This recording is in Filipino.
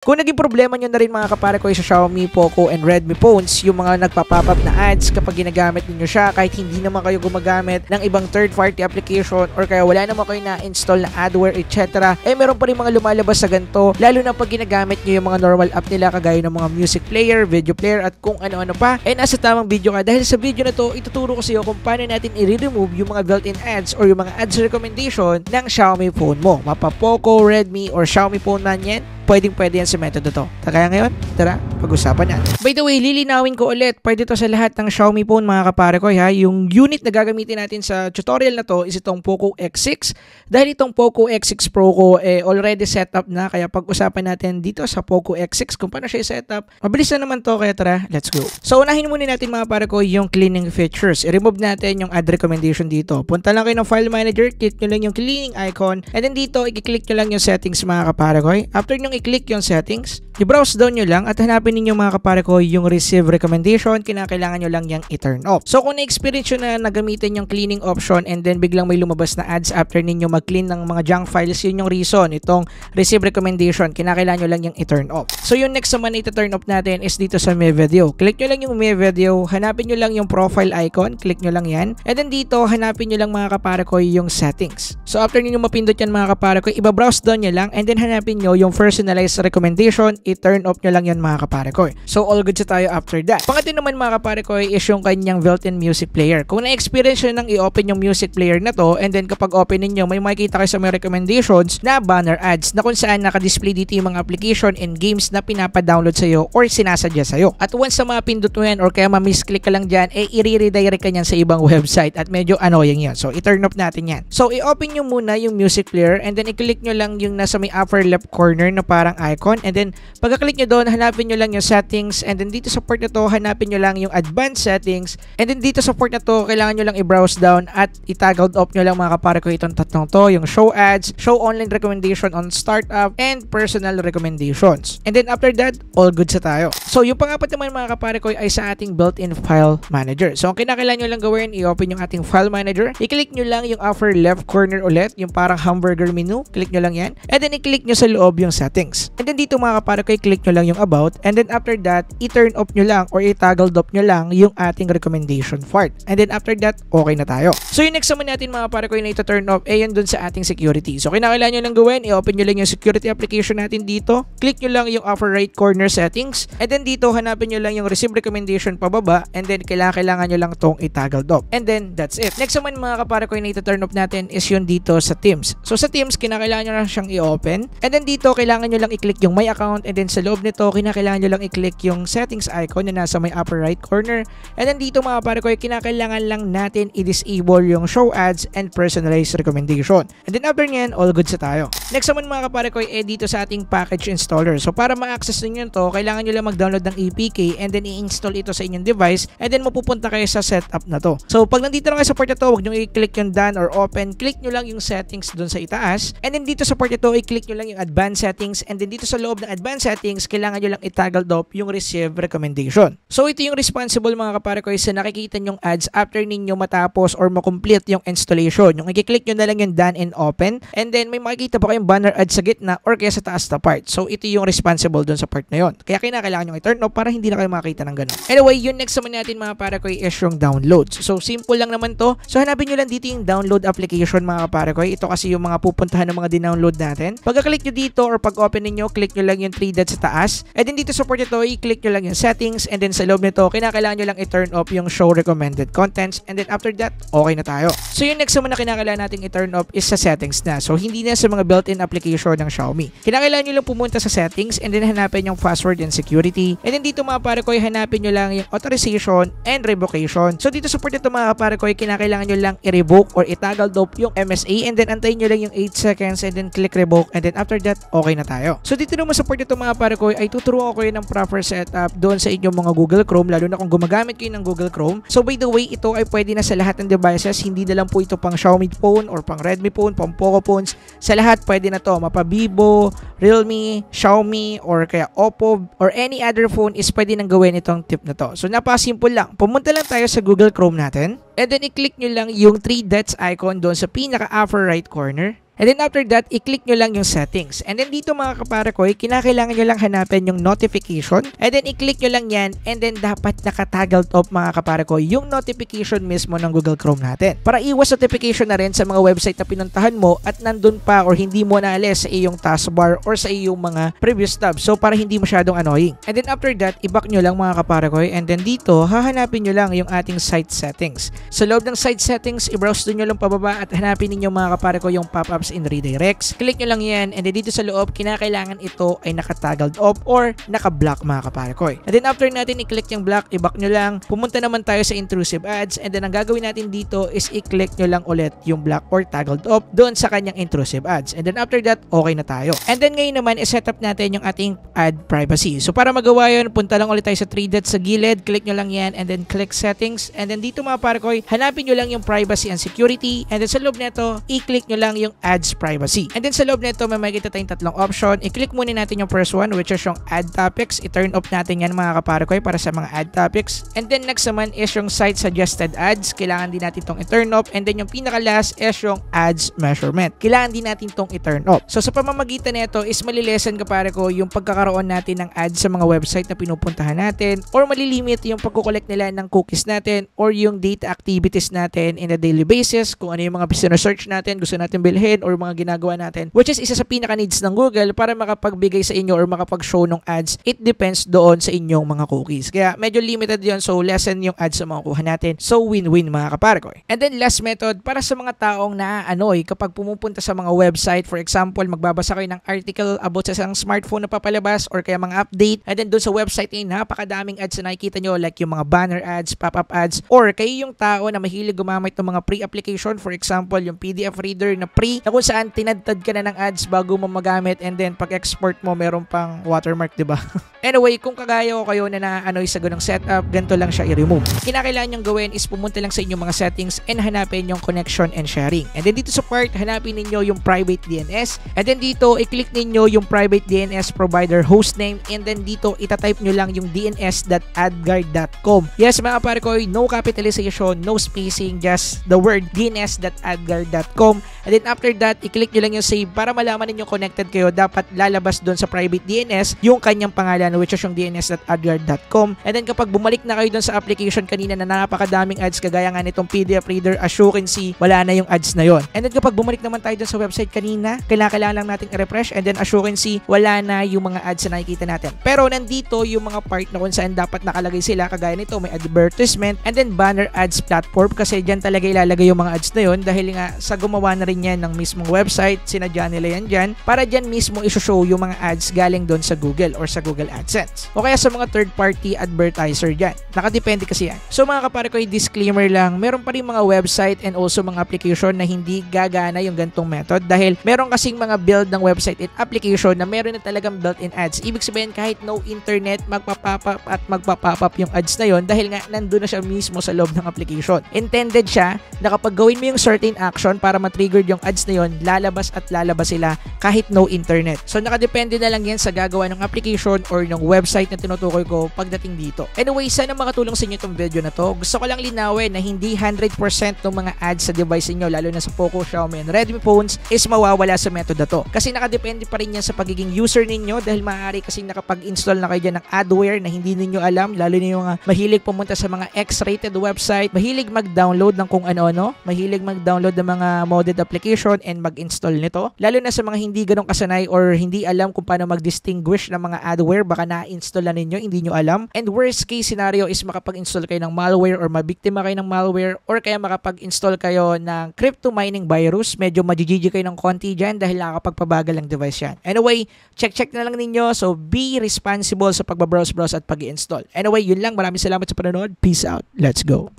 Kung naging problema nyo na rin mga kapare ko sa Xiaomi, Poco, and Redmi phones, yung mga nagpa-pop up na ads kapag ginagamit ninyo siya kahit hindi naman kayo gumagamit ng ibang third-party application or kaya wala naman kayo na-install na adware, etc. Meron pa rin mga lumalabas sa ganito, lalo na pag ginagamit nyo yung mga normal app nila kagaya ng mga music player, video player, at kung ano-ano pa. Nasa tamang video ka dahil sa video na to, ituturo ko sa iyo kung paano natin i-remove yung mga built-in ads or yung mga ads recommendation ng Xiaomi phone mo. Mapa Poco, Redmi, or Xiaomi phone man yan, pwede yan sa metodo to. Kaya ngayon, tara, pag-usapan natin. By the way, lilinawin ko ulit, pwede to sa lahat ng Xiaomi phone mga kapare ko ha. Yung unit na gagamitin natin sa tutorial na to is itong Poco X6. Dahil itong Poco X6 Pro ko already set up na, kaya pag-usapan natin dito sa Poco X6 kung paano siya set up. Mabilis na naman to, kaya tara, let's go. So unahin muna natin mga kapare ko yung cleaning features. I-remove natin yung ad recommendation dito. Punta lang kayo ng file manager, click nyo lang yung cleaning icon, and then dito, i-click nyo lang yung settings mga kapare ko. After nyo i-click yung settings, i-browse down nyo lang at hanapin ninyo mga kapare ko yung receive recommendation. Kinakailangan nyo lang yung i-turn off. So kung na-experience nyo na nagamitin yung cleaning option and then biglang may lumabas na ads after ninyo mag-clean ng mga junk files, yun yung reason. Itong receive recommendation, kinakailangan nyo lang yung i-turn off. So yung next naman na i-turn off natin is dito sa My Video. Click nyo lang yung My Video, hanapin nyo lang yung profile icon, click nyo lang yan. And then dito, hanapin nyo lang mga kapare ko yung settings. So after ninyo mapindot yan mga kapare ko, i-browse down nyo lang and then hanapin nyo yung personalized recommendation, i-turn off nyo lang yan mga kapare ko. So all good sa tayo after that. Pangatlo naman mga kapare ko is yung kanyang built-in music player. Kung na-experience nyo nang i-open yung music player na to and then kapag open ninyo, may makikita kayo sa mga recommendations na banner ads na kung saan naka-display dito yung mga application and games na pinapa-download sa'yo or sinasadya sa'yo. At once na mapindot mo yan or kaya ma-misclick ka lang dyan, i-redirect ka nyan sa ibang website at medyo annoying yan. So i-turn off natin yan. So i-open nyo muna yung music player and then i-click nyo lang yung nasa may upper left corner na parang icon, and then pagka-click nyo doon, hanapin nyo lang yung settings, and then dito sa port na to, hanapin nyo lang yung advanced settings, and then dito sa port na to, kailangan nyo lang i-browse down at i-toggle off nyo lang mga kapare ko itong tatlong to, yung show ads, show online recommendation on startup, and personal recommendations. And then after that, all good sa tayo. So yung pangapat naman mga kapare ko ay sa ating built-in file manager. So ang kinakailangan nyo lang gawin, i-open yung ating file manager, i-click nyo lang yung upper left corner ulit, yung parang hamburger menu, click nyo lang yan, and then i-click nyo sa loob yung settings. And then dito mga kapare ko, i-click nyo lang yung about, and then after that, i-turn off nyo lang or i-toggle off nyo lang yung ating recommendation part. And then after that, okay na tayo. So yung next naman natin mga kapare ko na ito-turn off, yun dun sa ating security. So kinakailangan nyo lang gawin, i-open nyo lang yung security application natin dito, click nyo lang yung upper right corner settings, and then dito, hanapin nyo lang yung receive recommendation pababa, and then kailangan nyo lang tong i-toggle off. And then that's it. Next naman mga kapare ko na ito-turn off natin is yun dito sa Teams. So sa Teams, kinakailangan nyo lang siyang i-open, and then dito, kailangan nyo lang i-click yung My Account, and then sa loob nito, kinakailangan nyo lang i-click yung settings icon na nasa may upper right corner, and then dito mga kapare ko, kinakailangan lang natin i-disable yung show ads and personalized recommendation. And then after nyan, all good sa tayo. Next naman mga kapare ko, dito sa ating package installer. So para ma-access ninyo to, kailangan nyo lang mag-download ng APK and then i-install ito sa inyong device, and then mapupunta kayo sa setup na to. So pag nandito lang kayo sa port na to, huwag nyo i-click yung done or open, click nyo lang yung settings dun sa itaas, and then dito sa port na to, i-click nyo lang yung advanced settings, and then dito sa loob ng advanced settings, kailangan nyo lang i-toggle off yung receive recommendation. So ito yung responsible mga kapare ko sa nakikita nyong ads after ninyo matapos or makomplete yung installation. Yung i-click nyo na lang yung done and open, and then may makikita pa kayong banner ads sa gitna or kaya sa taas na part. So ito yung responsible dun sa part na yon. Kaya kinakailangan nyo i-turn off para hindi na kayo makakita ng ganun. Anyway, yung next naman natin mga kapare ko is yung downloads. So simple lang naman to. So hanapin nyo lang dito yung download application mga kapare ko. Ito kasi yung mga pupuntahan ng mga dinownload natin. Pagka-click nyo dito or pag-open niyo, click nyo lang yung 3 dots sa taas. And then dito sa port nito, i-click nyo lang yung settings, and then sa loob nito, kinakailangan nyo lang i-turn off yung show recommended contents, and then after that, okay na tayo. So yung next naman na kinakailangan natin i-turn off is sa settings na. So hindi na sa mga built-in application ng Xiaomi. Kinakailangan nyo lang pumunta sa settings and then hanapin yung password and security. And then dito mga kapare ko, hanapin nyo lang yung authorization and revocation. So dito sa port nito mga kapare ko, kinakailangan nyo lang i-revoke or i-toggle off yung MSA, and then antayin nyo lang yung 8 seconds and then click revoke, and then after that, okay na tayo. So dito naman sa port nito mga kapare ko, ay tuturuan ko kayo ng proper setup doon sa inyong mga Google Chrome, lalo na kung gumagamit kayo ng Google Chrome. So by the way, ito ay pwede na sa lahat ng devices, hindi na lang po ito pang Xiaomi phone or pang Redmi phone, pang Poco phones. Sa lahat pwede na to, mapa Vivo, Realme, Xiaomi, or kaya Oppo, or any other phone is pwede nang gawin itong tip na to. So napaka-simple lang. Pumunta lang tayo sa Google Chrome natin, and then i-click nyo lang yung 3 dots icon doon sa pinaka upper right corner. And then after that, i-click nyo lang yung settings. And then dito mga kapare ko, kinakailangan nyo lang hanapin yung notification. And then i-click nyo lang yan. And then dapat nakatoggled off mga kapare ko yung notification mismo ng Google Chrome natin. Para iwas notification na rin sa mga website na pinuntahan mo at nandun pa or hindi mo naalis sa iyong taskbar or sa iyong mga previous tabs. So para hindi masyadong annoying. And then after that, i-back nyo lang mga kapare ko. And then dito, hahanapin nyo lang yung ating site settings. Sa loob ng site settings, i-browse nyo lang pababa at hanapin ninyo mga kapare ko yung pop-ups in redirects. Click nyo lang yan. And then dito sa loob, kinakailangan ito ay nakatoggled off or naka-block mga kapare ko. And then after natin i-click yung block, i-back nyo lang. Pumunta naman tayo sa intrusive ads. And then ang gagawin natin dito is i-click nyo lang ulit yung block or toggled off doon sa kanyang intrusive ads. And then after that, okay na tayo. And then ngayon naman, i-set up natin yung ating ad privacy. So para magawa yun, punta lang ulit tayo sa 3 dots sa gilid, click nyo lang yan, and then click settings. And then dito mga parkoy, hanapin nyo lang yung privacy and security. And then sa loob nito, i-click nyo lang yung ads privacy. And then sa loob nito, may makikita tayong tatlong option. I-click muna natin yung first one, which is yung ad topics. I-turn off natin yan mga kaparkoy para sa mga ad topics. And then next naman is yung site suggested ads. Kailangan din natin itong i-turn off. And then yung pinaka-last is yung ads measurement. Kailangan din natin itong i-turn off. So sa pamamagitan nito is malilesen kapare ko yung pagkakaroon natin ng ads sa mga website na pinupuntahan natin or malilimit yung pagkukolekt nila ng cookies natin or yung data activities natin in a daily basis, kung ano yung mga search natin, gusto natin bilhin or mga ginagawa natin, which is isa sa pinaka-needs ng Google para makapagbigay sa inyo or makapag-show ng ads. It depends doon sa inyong mga cookies. Kaya medyo limited yun, so lessen yung ads sa mga kuha natin. So win-win mga kaparkoy. And then last method, para sa mga taong naaanoy kapag pumupunta sa mga website, for example, magbabasa kayo ng article about sa isang smartphone na papalabas or kaya mga update, and then doon sa website ay napakadaming ads na nakikita nyo, like yung mga banner ads, pop-up ads, or kayo yung tao na mahilig gumamit ng mga pre-application, for example, yung PDF reader na pre, na kung saan tinadtad ka na ng ads bago mo magamit, and then pag-export mo meron pang watermark, diba? Anyway, kung kagaya ko kayo na naanoy sa ganung setup, ganito lang siya i-remove. Kinakailangan nyong gawin is pumunta lang sa inyong mga settings and hanapin yung connection and sharing. And then dito sa part, hanapin ninyo yung private DNS. And then dito, i-click ninyo yung private DNS provider hostname. And then dito, itatype nyo lang yung dns.adguard.com. Yes, mga pare ko, no capitalization, no spacing, just the word dns.adguard.com. And then after that, i-click nyo lang yung save para malaman ninyo connected kayo. Dapat lalabas doon sa private DNS yung kanyang pangalan, which is yung dns.adguard.com. And then kapag bumalik na kayo doon sa application kanina na napakadaming ads kagaya nga nitong PDF reader, as you can see, wala na yung ads na yon. And then kapag bumalik naman tayo doon sa website kanina, kailangan lang natin i-refresh, and then as you can see, wala na yung mga ads na nakikita natin. Pero nandito yung mga part na kung saan dapat nakalagay sila, kagaya nito, may advertisement and then banner ads platform, kasi dyan talaga ilalagay yung mga ads na yon dahil nga sa gumawa na rin yan ng mismong website, sinadya nila yan dyan para dyan mismo isushow yung mga ads galing doon sa Google or sa Google AdSense o kaya sa mga third party advertiser dyan. Nakadepende kasi yan. So mga kapare ko, disclaimer lang, meron pa rin mga website and also mga application na hindi gagana yung gantong method dahil meron kasing mga build ng website and application na meron na talagang built-in ads. Ibig sabihin kahit no internet, magpapop-up at magpapop-up yung ads na yon dahil nga nandun na siya mismo sa loob ng application. Intended siya na kapag gawin mo yung certain action para matrigger yung ads na yon, lalabas at lalabas sila kahit no internet. So nakadepende na lang yan sa gagawa ng application or ng website na tinutukoy ko pagdating dito. Anyway, sana makatulong sa inyo itong video na to. Gusto ko lang linawin na hindi 100% ng mga ads sa device niyo, lalo na sa Poco, Xiaomi, and Redmi phones is mawawala sa method na to. Kasi nakadepende pa rin yan sa pagiging user ninyo dahil maaari kasi nakapag-install na kayo dyan ng adware na hindi ninyo alam, lalo na yung mahilig pumunta sa mga X-rated website, mahilig mag-download ng kung ano-ano, mahilig mag-download ng mga modded application and mag-install nito. Lalo na sa mga hindi ganong kasanay or hindi alam kung paano mag-distinguish ng mga adware, baka na-install na ninyo, hindi nyo alam. And worst case scenario is makapag-install kayo ng malware or mabiktima kayo ng malware or kaya makapag-install kayo ng crypto mining virus. Medyo majijiji kayo ng konti dyan dahil nakakapagpabagal ang device yan. Anyway, check na lang ninyo. So, be responsible sa pagbabrowse at pag-i-install. Anyway, yun lang. Maraming salamat sa panonood. Peace out. Let's go.